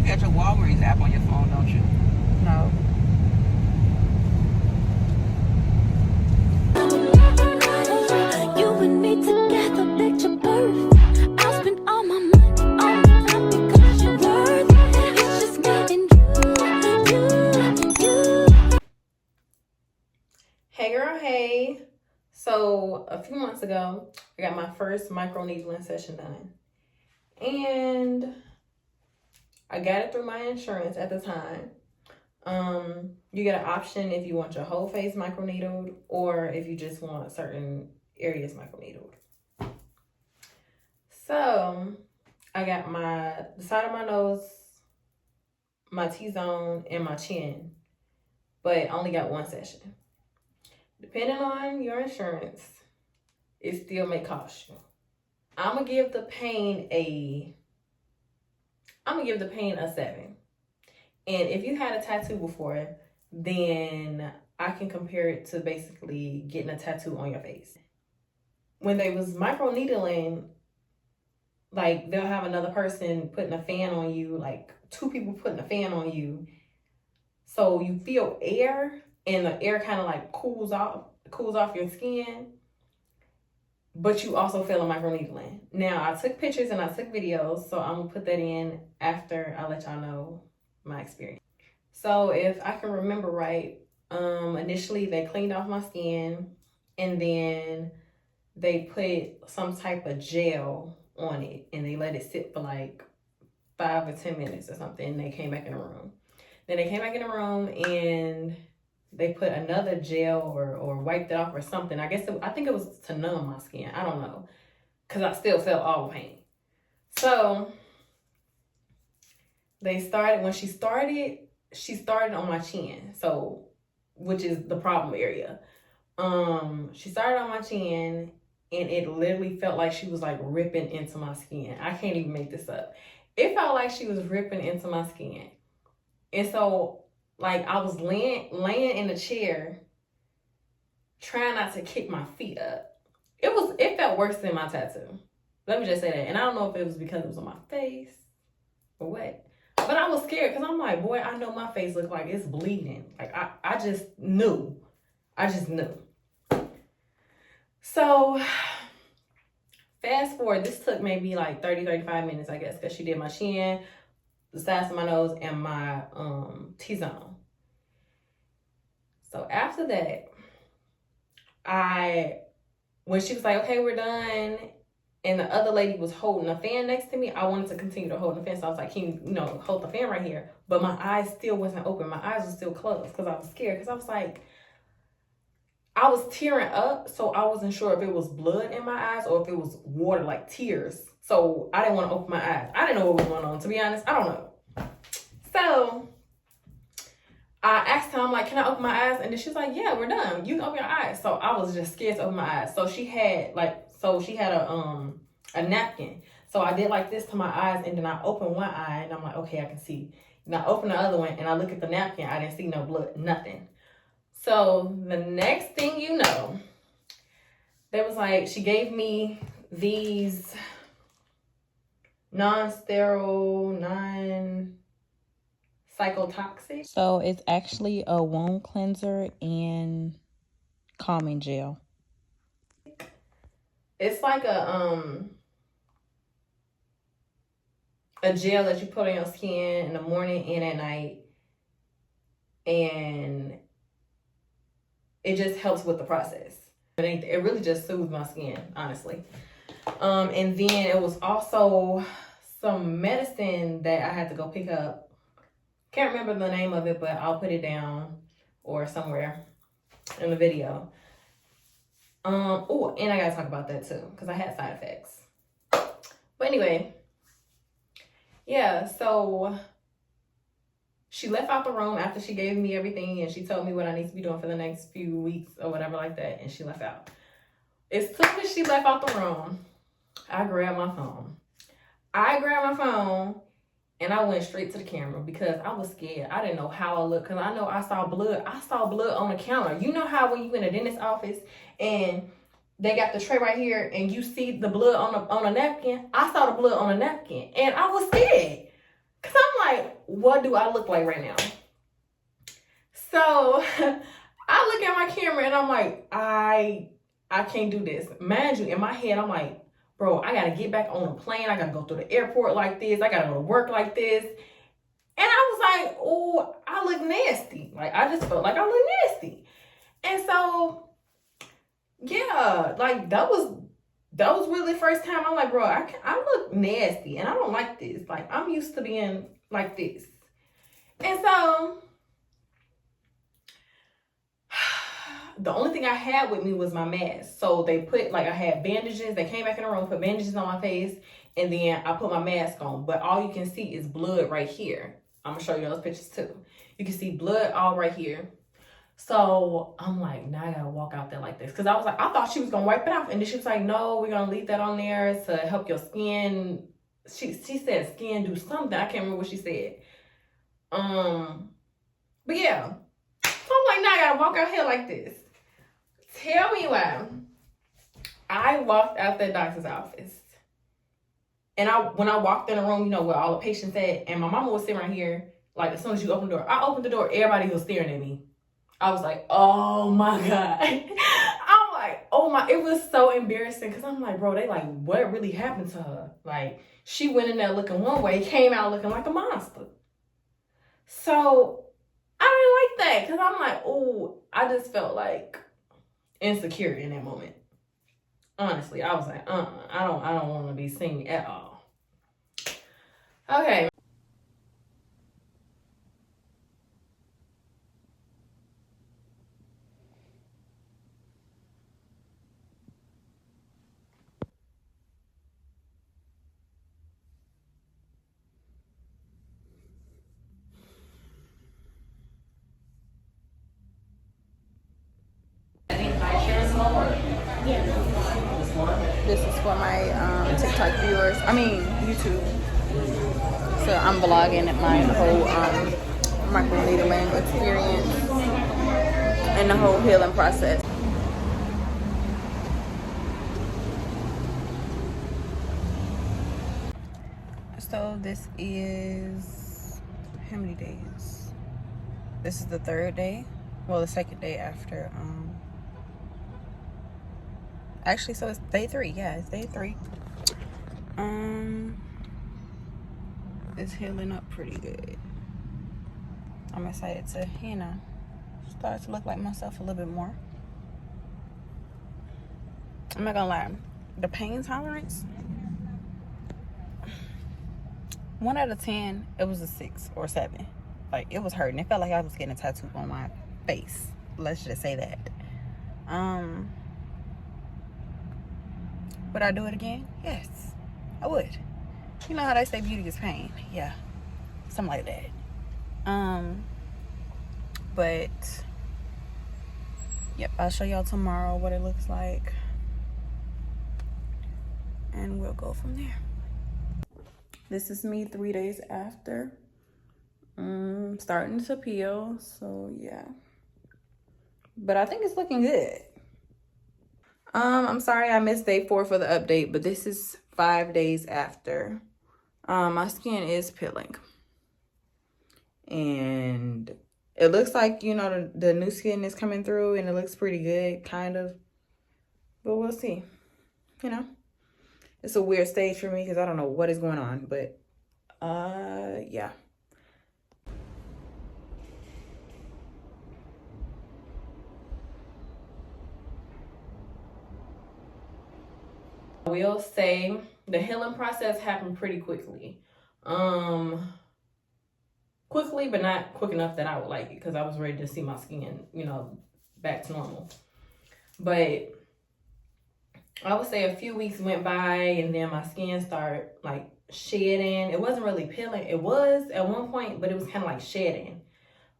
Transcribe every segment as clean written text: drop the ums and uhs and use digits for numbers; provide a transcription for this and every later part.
You got your Walgreens app on your phone, don't you? No. You and me together, picture perfect. I'll spend all my money on the time because you're worth it. It's just me and you. Hey girl, hey. So a few months ago, I got my first micro-needling session done. And I got it through my insurance at the time. You get an option if you want your whole face microneedled or if you just want certain areas microneedled. So I got the side of my nose, my T-zone, and my chin, but only got one session. Depending on your insurance, it still may cost you. I'm gonna give the pain a 7. And if you had a tattoo before, then I can compare it to basically getting a tattoo on your face. When they was micro-needling, like they'll have another person putting a fan on you, like 2 people putting a fan on you. So you feel air and the air kind of like cools off your skin, but you also feel a micro-needling. Now I took pictures and I took videos, so I'm gonna put that in after I let y'all know my experience. So if I can remember right, initially they cleaned off my skin and then they put some type of gel on it and they let it sit for like 5 or 10 minutes or something, and they came back in the room. Then they came back in the room and they put another gel or wiped it off or something. I think it was to numb my skin. I don't know, because I still felt all the pain. So when she started on my chin, so which is the problem area. She started on my chin and it literally felt like she was like ripping into my skin. I can't even make this up. It felt like she was ripping into my skin. And so like I was laying in the chair trying not to kick my feet up. It felt worse than my tattoo. Let me just say that. And I don't know if it was because it was on my face or what. But I was scared because I'm like, boy, I know my face looked like it's bleeding. Like, I just knew. So, fast forward, this took maybe like 30, 35 minutes, I guess, because she did my chin, the sides of my nose, and my T-zone. So, after that, when she was like, okay, we're done, and the other lady was holding a fan next to me, I wanted to continue to hold the fan. So I was like, can you hold the fan right here? But my eyes still wasn't open. My eyes were still closed because I was scared. Because I was like, I was tearing up. So I wasn't sure if it was blood in my eyes or if it was water, like tears. So I didn't want to open my eyes. I didn't know what was going on, to be honest. I don't know. So I asked her, I'm like, can I open my eyes? And then she was like, yeah, we're done. You can open your eyes. So I was just scared to open my eyes. So she had a napkin. So I did like this to my eyes, and then I opened one eye, and I'm like, okay, I can see. And I opened the other one, and I look at the napkin. I didn't see no blood, nothing. So the next thing you know, there was like, she gave me these non-sterile, non-cytotoxic. So it's actually a wound cleanser and calming gel. It's like a gel that you put on your skin in the morning and at night, and it just helps with the process. It really just soothes my skin, honestly. And then it was also some medicine that I had to go pick up. Can't remember the name of it, but I'll put it down or somewhere in the video. Oh, and I gotta talk about that too, because I had side effects. But anyway, yeah, so she left out the room after she gave me everything and she told me what I need to be doing for the next few weeks or whatever like that, and she left out. As soon as she left out the room, I grabbed my phone. And I went straight to the camera because I was scared. I didn't know how I looked because I know I saw blood. I saw blood on the counter. You know how when you in a dentist's office and they got the tray right here and you see the blood on a napkin? I saw the blood on a napkin and I was scared because I'm like, what do I look like right now? So I look at my camera and I'm like, I can't do this. Mind you, in my head, I'm like, bro, I gotta get back on a plane. I gotta go through the airport like this. I gotta go to work like this. And I was like, oh, I look nasty. Like, I just felt like I look nasty. And so, yeah, like that was really the first time I'm like, bro, I look nasty and I don't like this. Like, I'm used to being like this. And so the only thing I had with me was my mask. So they put, like, I had bandages. They came back in the room, put bandages on my face, and then I put my mask on. But all you can see is blood right here. I'm gonna show you those pictures too. You can see blood all right here. So I'm like, now I gotta walk out there like this. Cause I was like, I thought she was gonna wipe it off. And then she was like, no, we're gonna leave that on there to help your skin. She said skin do something. I can't remember what she said. But yeah. So I'm like, now I gotta walk out here like this. Tell me why. I walked out that doctor's office. And when I walked in the room, you know, where all the patients at, and my mama was sitting right here, like, as soon as you open the door, I opened the door, everybody was staring at me. I was like, oh my God. I'm like, oh my, it was so embarrassing, because I'm like, bro, they like, what really happened to her? Like, she went in there looking one way, came out looking like a monster. So I didn't like that, because I'm like, oh, I just felt like insecure in that moment. Honestly, I was like, I don't want to be seen at all. Okay. This is for my TikTok viewers. I mean, YouTube. So I'm vlogging my whole micro-needling experience and the whole healing process. So this is how many days? This is the third day. Well, the second day after actually, so it's day 3. Yeah, it's day 3. It's healing up pretty good. I'm excited to, you know, start to look like myself a little bit more. I'm not gonna lie, the pain tolerance, 1 out of 10, it was a 6 or 7. Like, it was hurting. It felt like I was getting a tattoo on my face. Let's just say that. Would I do it again? Yes, I would. You know how they say beauty is pain? Yeah, something like that. But yep, I'll show y'all tomorrow what it looks like, and we'll go from there. This is me 3 days after. Starting to peel, so yeah. But I think it's looking good. I'm sorry I missed day 4 for the update, but this is 5 days after. My skin is peeling. And it looks like, you know, the new skin is coming through, and it looks pretty good, kind of. But we'll see. You know, it's a weird stage for me because I don't know what is going on, but yeah. I will say the healing process happened pretty quickly. Quickly, but not quick enough that I would like it, because I was ready to see my skin, you know, back to normal. But I would say a few weeks went by, and then my skin started like shedding. It wasn't really peeling. It was at one point, but it was kind of like shedding.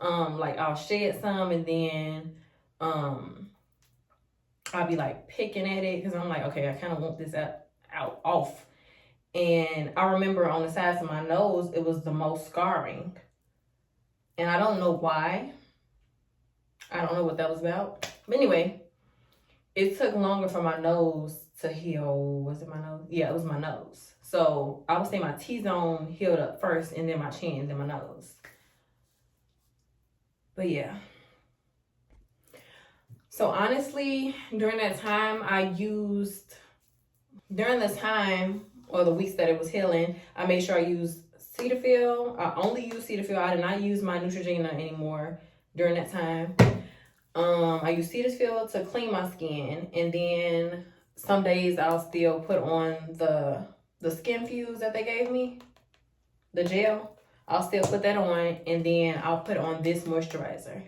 Like I'll shed some, and then I'll be like picking at it, because I'm like, okay, I kind of want this off. And I remember on the sides of my nose, it was the most scarring. And I don't know why. I don't know what that was about. But anyway, it took longer for my nose to heal. Was it my nose? Yeah, it was my nose. So I would say my T-zone healed up first, and then my chin, then my nose. But yeah. So honestly, during that time, during the time or the weeks that it was healing, I made sure I used Cetaphil. I only use Cetaphil. I did not use my Neutrogena anymore during that time. I use Cetaphil to clean my skin, and then some days I'll still put on the skin fuse that they gave me, the gel. I'll still put that on, and then I'll put on this moisturizer.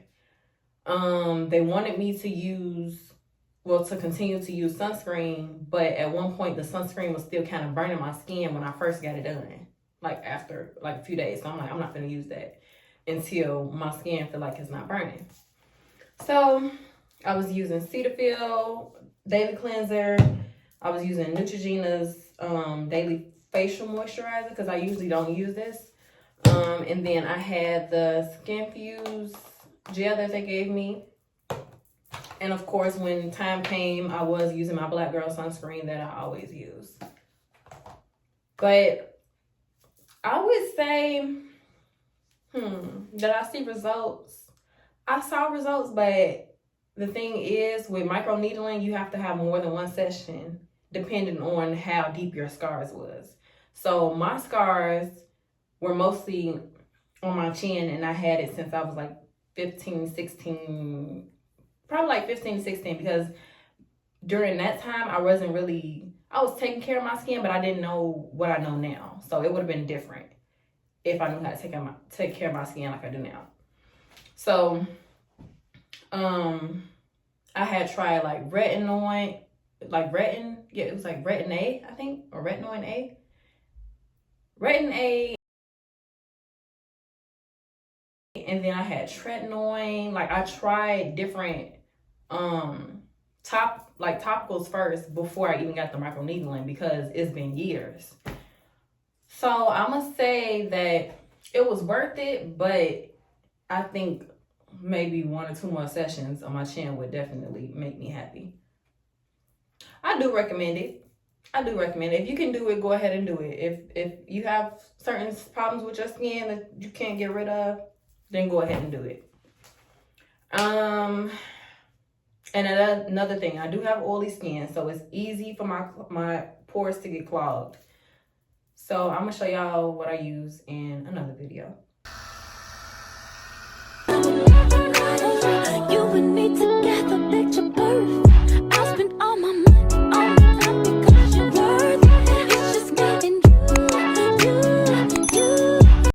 They wanted me to continue to use sunscreen, but at one point the sunscreen was still kind of burning my skin when I first got it done, like after like a few days. So I'm like, I'm not gonna use that until my skin feel like it's not burning. So I was using Cetaphil daily cleanser. I was using Neutrogena's daily facial moisturizer because I usually don't use this. And then I had the Skin Fuse gel that they gave me. And of course, when time came, I was using my Black Girl sunscreen that I always use. But I would say, did I see results? I saw results, but the thing is, with micro-needling, you have to have more than one session depending on how deep your scars was. So my scars were mostly on my chin, and I had it since I was like 15, 16, probably like 15, 16, because during that time, I was taking care of my skin, but I didn't know what I know now. So it would have been different if I knew how to take care of my skin like I do now. So, I had tried like retinoid, it was like Retin A, I think, or Retinoid A. Retin A, and then I had tretinoin. Like I tried different topicals first before I even got the micro-needling because it's been years. So I'm gonna say that it was worth it, but I think maybe 1 or 2 more sessions on my chin would definitely make me happy. I do recommend it. If you can do it, go ahead and do it. If you have certain problems with your skin that you can't get rid of, then go ahead and do it. And another thing, I do have oily skin, so it's easy for my pores to get clogged. So I'm gonna show y'all what I use in another video. You and me.